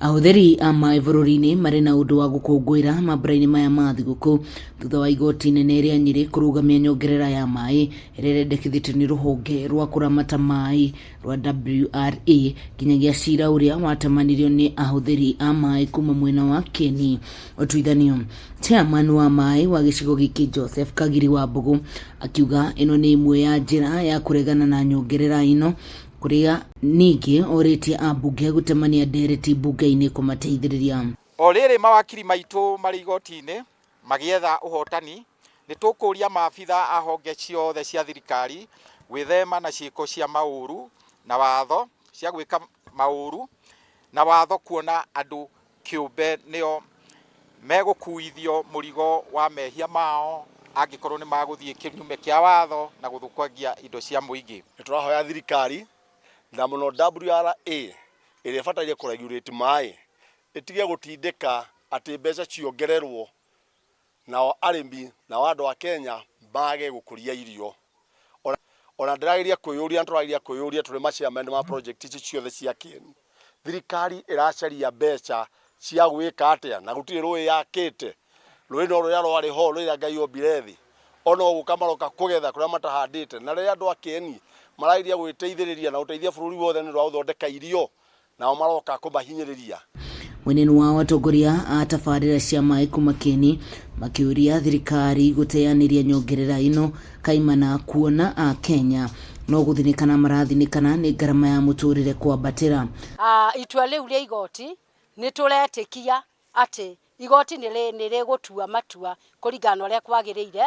Ahũthĩri a maĩ bũrũri-inĩ marĩ na ũndũ wa gũkũngũĩra mambura-inĩ maya ma thigũkũ thutha wa igoti inene rĩa Nyĩrĩ kũrũgamia nyongerera ya maĩ ĩrĩa ĩrendekithĩtio nĩ rũhonge rwa kũramata maĩ rwa WRA nginyagia cira ũrĩa watemanirio nĩ ahũthĩri a maĩ kuma mwena wa Kieni. Ũtuithanio chairman wa maĩ wa gĩcigo gĩkĩ Joseph Kagiri Wambũgũ akiuga ĩno nĩ ĩmwe ya njĩra ya kũregana na nyongerera ĩno, kuria ningĩ orĩtie ambunge gũtemania ndereti bunge-inĩ kũmateithĩrĩria. O rĩrĩ mawakiri maitũ marĩ igoti-inĩ magĩetha ũhotani, nĩ tũkũria maabitha a honge ciothe cia thirikari gwĩthema na ciĩko cia maũru na watho cia gwĩka maũru na watho kuona andũ kĩũmbe nĩo megũkuithio mũrigo wa mehia mao angĩkorwo nĩ magũthiĩ kĩnyume kĩa watho na gũthũkangia indo cia mũingĩ. Nĩ tũrahoya thirikari na mũno WRA ĩrĩa ĩbataire kũregulate maĩ ĩtige gũtindĩka atĩ mbeca ciongererwo nao arĩmi na andũ a Kenya mage gũkũria irio. Ona ndĩrageria kwĩyũria tũrĩ maciamene ma project ici ciothe cia Kieni. Thirikari ĩracaria mbeca cia gwĩka atĩa na gũtirĩ rũĩ yakĩte. Rũĩ no rũrĩa rwarĩ ho rũrĩa Ngai ombire thĩ. Ona gũka maroka kũgetha kũrĩa matahandĩte. Na rĩrĩa andũ a Kieni marairia gwĩteithĩrĩria na gũteithia bũrũri wothe nĩ ũndũ wa gũthondeka irio, nao maroka kũmahinyĩrĩria. Mwena wa atongoria a tabarĩra cia maĩ kuma Kieni makĩũria thirikari gũteanĩria nyongerera ĩno kaimana kuona a Kenya no gũthinĩkana marathinĩkana nĩ ngarama ya mũtũrĩre kwambatĩra. Itua rĩu rĩa igoti nĩ tũretĩkia atĩ igoti nĩ rĩgũtua matua kũringana ũrĩa kwagĩrĩire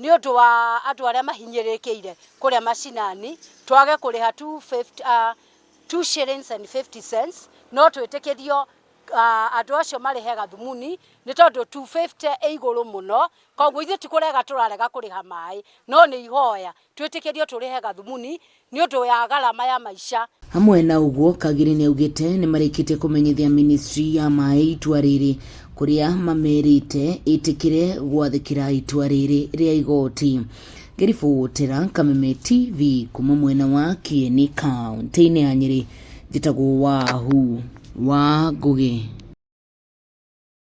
nĩ ũndũ wa andũ arĩa mahinyĩrĩkĩire kũrĩa macinani twage kũrĩha 2 shillings and 50 cents no twĩtĩkĩrio andũ acio marĩhe gathumuni nĩ tondũ 250 ĩ igũrũ mũno, koguo ithuĩ ti kũrega tũrarega kũrĩha maĩ no nĩ ihoya twĩtĩkĩrio tũrĩhe gathumuni nĩ ũndũ ya garama ya maica. Hamwe na ũguo Kagiri nĩ augĩte nĩ marĩkĩtie kũmenyithia ministry ya maĩ itua rĩrĩ kuria mamerĩte ĩtĩkĩre gwathĩkĩra itua rĩrĩ rĩa igoti. Ngĩribotera Kameme TV kuma mwena wa Kieni kaunti-inĩ ya Nyĩrĩ, njĩtagwo Wahu wa Ngũgĩ.